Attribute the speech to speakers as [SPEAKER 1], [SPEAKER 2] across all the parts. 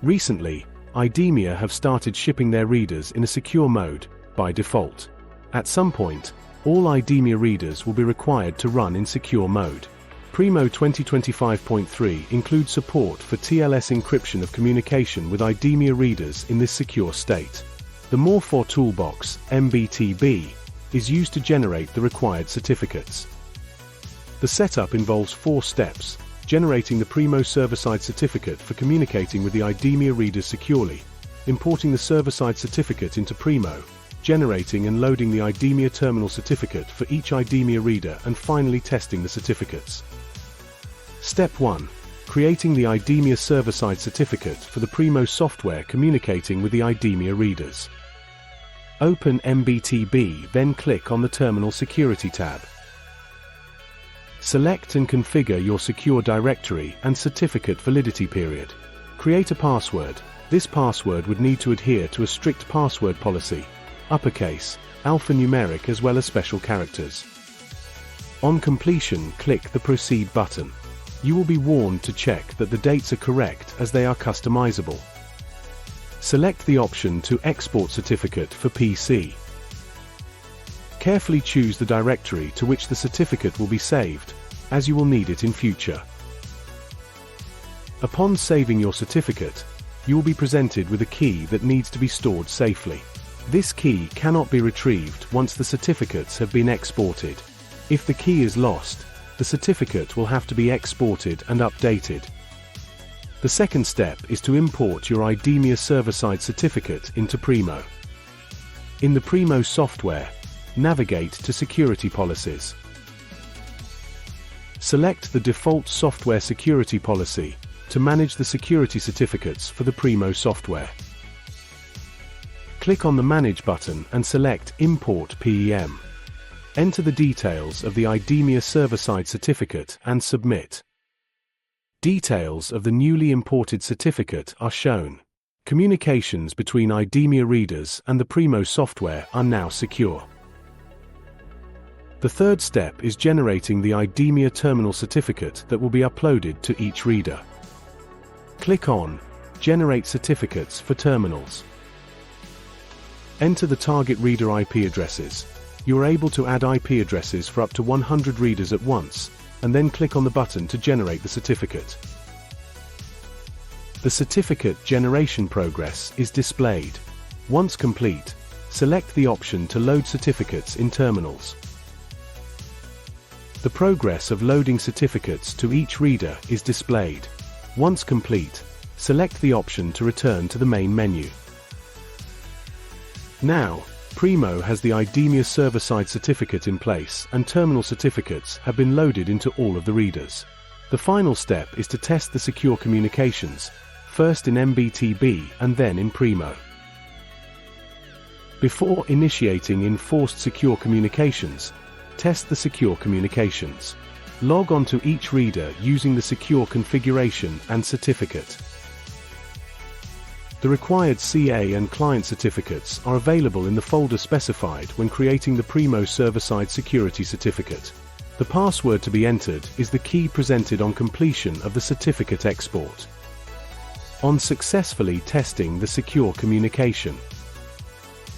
[SPEAKER 1] Recently, Idemia have started shipping their readers in a secure mode, by default. At some point, all Idemia readers will be required to run in secure mode. Primo 2025.3 includes support for TLS encryption of communication with Idemia readers in this secure state. The More4 toolbox, MBTB, is used to generate the required certificates. The setup involves 4 steps: generating the Primo server-side certificate for communicating with the Idemia readers securely, importing the server-side certificate into Primo, generating and loading the Idemia terminal certificate for each Idemia reader, and finally testing the certificates. Step 1. Creating the Idemia server-side certificate for the Primo software communicating with the Idemia readers. Open MBTB, then click on the Terminal Security tab. Select and configure your secure directory and certificate validity period. Create a password. This password would need to adhere to a strict password policy, uppercase, alphanumeric as well as special characters. On completion, click the Proceed button. You will be warned to check that the dates are correct as they are customizable. Select the option to Export Certificate for PC. Carefully choose the directory to which the certificate will be saved, as you will need it in future. Upon saving your certificate, you will be presented with a key that needs to be stored safely. This key cannot be retrieved once the certificates have been exported. If the key is lost, the certificate will have to be exported and updated. The second step is to import your Idemia server-side certificate into Primo. In the Primo software, navigate to Security Policies. Select the default software security policy to manage the security certificates for the Primo software. Click on the Manage button and select Import PEM. Enter the details of the Idemia server-side certificate and submit. Details of the newly imported certificate are shown. Communications between Idemia readers and the Primo software are now secure. The third step is generating the Idemia terminal certificate that will be uploaded to each reader. Click on Generate Certificates for Terminals. Enter the target reader IP addresses. You are able to add IP addresses for up to 100 readers at once, and then click on the button to generate the certificate. The certificate generation progress is displayed. Once complete, select the option to load certificates in terminals. The progress of loading certificates to each reader is displayed. Once complete, select the option to return to the main menu. Now, Primo has the Idemia server-side certificate in place and terminal certificates have been loaded into all of the readers. The final step is to test the secure communications, first in MBTB and then in Primo. Before initiating enforced secure communications, test the secure communications. Log on to each reader using the secure configuration and certificate. The required CA and client certificates are available in the folder specified when creating the Primo server-side security certificate. The password to be entered is the key presented on completion of the certificate export. On successfully testing the secure communication,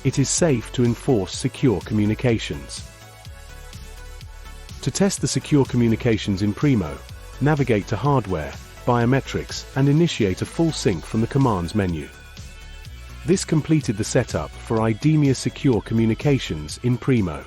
[SPEAKER 1] it is safe to enforce secure communications. To test the secure communications in Primo, navigate to Hardware, Biometrics, and initiate a full sync from the Commands menu. This completed the setup for Idemia Secure Communications in Primo.